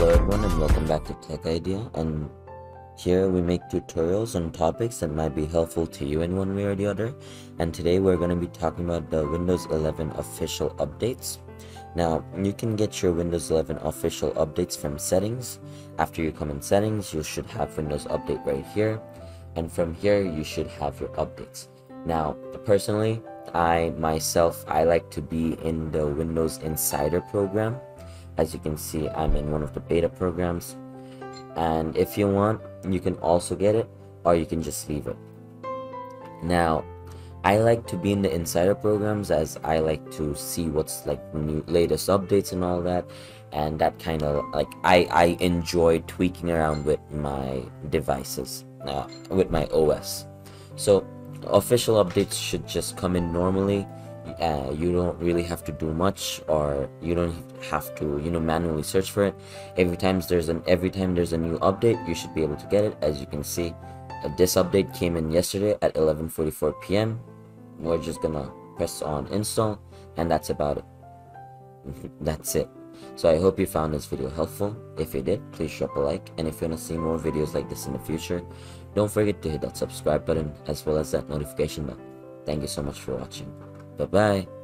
Hello everyone and welcome back to Tech Idea, and here we make tutorials on topics that might be helpful to you in one way or the other. And today we're going to be talking about the Windows 11 official updates. Now you can get your Windows 11 official updates from settings. After you come in settings, you should have Windows Update right here, and from here you should have your updates. Now personally, I like to be in the Windows Insider program. As you can see, I'm in one of the beta programs, and if you want, you can also get it, or you can just leave it. Now, I like to be in the insider programs as I like to see what's like new latest updates and all that, and that kind of like I enjoy tweaking around with my devices, with my OS. So official updates should just come in normally. You don't really have to do much, or you don't have to manually search for it. Every time there's a new update, you should be able to get it. As you can see, this update came in yesterday at 11:44 p.m. We're just gonna press on install, and that's about it. That's it. So I hope you found this video helpful. If you did, please drop a like, and if you want to see more videos like this in the future, don't forget to hit that subscribe button as well as that notification bell. Thank you so much for watching. Bye bye.